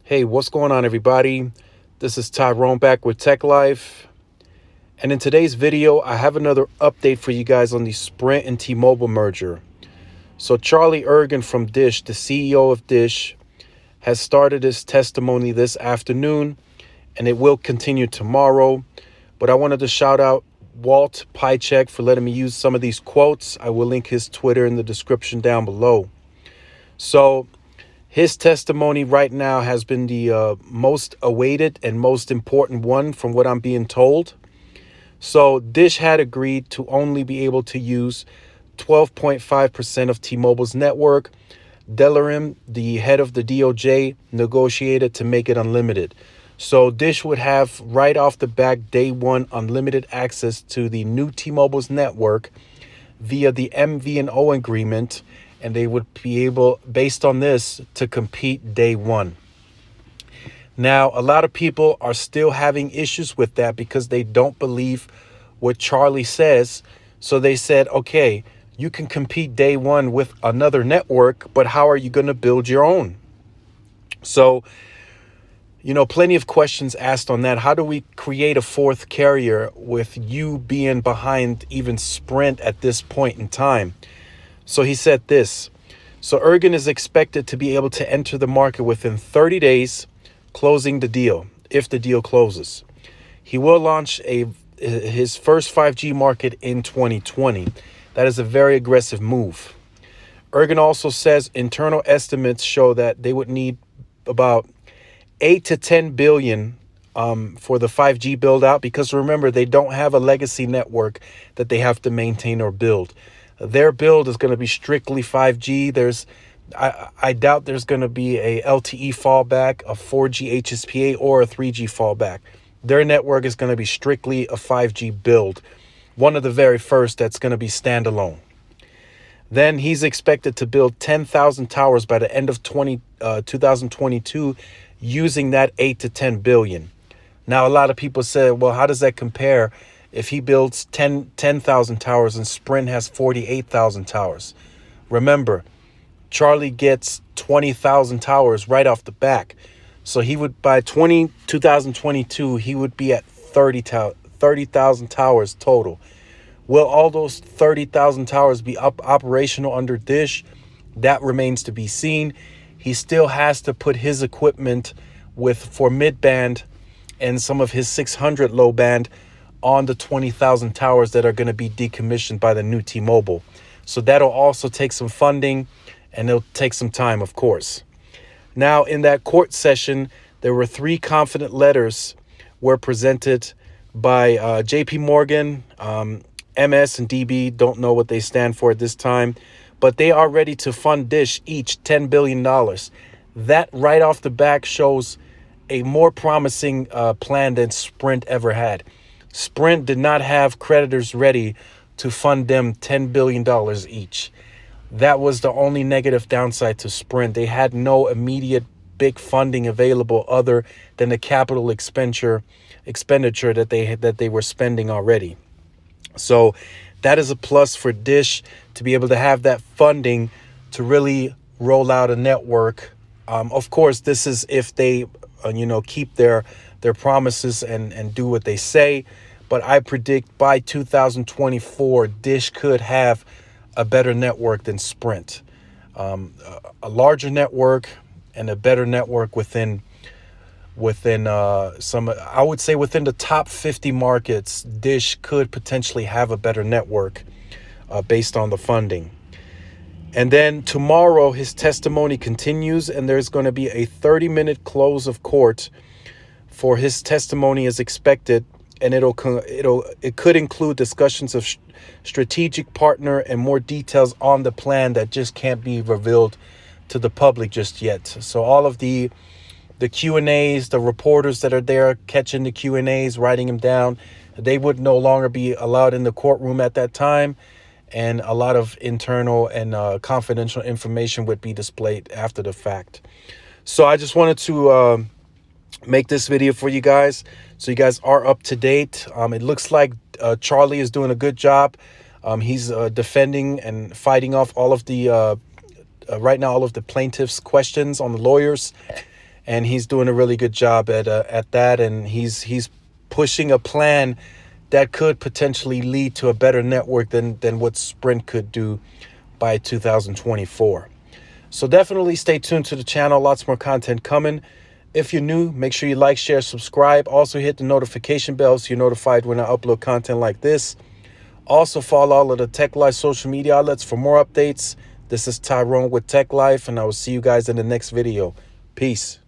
Hey, what's going on, everybody? This is Tyrone back with Tech Life. And in today's video, I have another update for you guys on the Sprint and T-Mobile merger. So Charlie Ergen from Dish, the CEO of Dish, has started his testimony this afternoon, and it will continue tomorrow. But I wanted to shout out Walt Pychek for letting me use some of these quotes. I will link his Twitter in the description down below. So his testimony right now has been the most awaited and most important one from what I'm being told. So Dish had agreed to only be able to use 12.5% of T-Mobile's network. Delarim, the head of the DOJ, negotiated to make it unlimited. So Dish would have right off the bat, day one, unlimited access to the new T-Mobile's network via the MVNO agreement, and they would be able, based on this, to compete day one. Now, a lot of people are still having issues with that because they don't believe what Charlie says. So they said, okay, you can compete day one with another network, but how are you going to build your own? So, plenty of questions asked on that. How do we create a fourth carrier with you being behind even Sprint at this point in time? So he said this. So Ergen is expected to be able to enter the market within 30 days, closing the deal, if the deal closes. He will launch his first 5G market in 2020. That is a very aggressive move. Ergen also says internal estimates show that they would need about 8 to 10 billion for the 5G build out, because remember, they don't have a legacy network that they have to maintain or build. Their build is going to be strictly 5G. I doubt there's going to be a LTE fallback, a 4G HSPA, or a 3G fallback. Their network is going to be strictly a 5G build, one of the very first that's going to be standalone. Then he's expected to build 10,000 towers by the end of 2022 using that 8 to 10 billion. Now, a lot of people say, well, how does that compare if he builds 10,000 towers and Sprint has 48,000 towers? Remember, Charlie gets 20,000 towers right off the back. So he would, by 2022, he would be at 30,000 towers total. Will all those 30,000 towers be operational under Dish? That remains to be seen. He still has to put his equipment for mid-band and some of his 600 low band on the 20,000 towers that are going to be decommissioned by the new T-Mobile. So that'll also take some funding, and it'll take some time, of course. Now, in that court session, there were 3 confident letters were presented by JP Morgan, MS, and DB. Don't know what they stand for at this time, but they are ready to fund Dish each $10 billion. That right off the back shows a more promising plan than Sprint ever had. Sprint did not have creditors ready to fund them $10 billion each. That was the only negative downside to Sprint. They had no immediate big funding available other than the capital expenditure that they were spending already. So that is a plus for Dish to be able to have that funding to really roll out a network. Of course, this is if they keep their promises and do what they say. But I predict by 2024, Dish could have a better network than Sprint. A larger network and a better network within some, I would say within the top 50 markets, Dish could potentially have a better network based on the funding. And then tomorrow, his testimony continues, and there's going to be a 30-minute close of court for his testimony as expected. And it could include discussions of strategic partner and more details on the plan that just can't be revealed to the public just yet. So all of the Q&As, the reporters that are there catching the Q&As, writing them down, they would no longer be allowed in the courtroom at that time. And a lot of internal and confidential information would be displayed after the fact. So I just wanted to make this video for you guys so you guys are up to date. It looks like Charlie is doing a good job. He's defending and fighting off all of the right now all of the plaintiffs' questions on the lawyers, and he's doing a really good job at that. And he's pushing a plan that could potentially lead to a better network than what Sprint could do by 2024. So definitely stay tuned to the channel. Lots more content coming. If you're new, make sure you like, share, subscribe. Also hit the notification bell so you're notified when I upload content like this. Also follow all of the Tech Life social media outlets for more updates. This is Tyrone with Tech Life, and I will see you guys in the next video. Peace.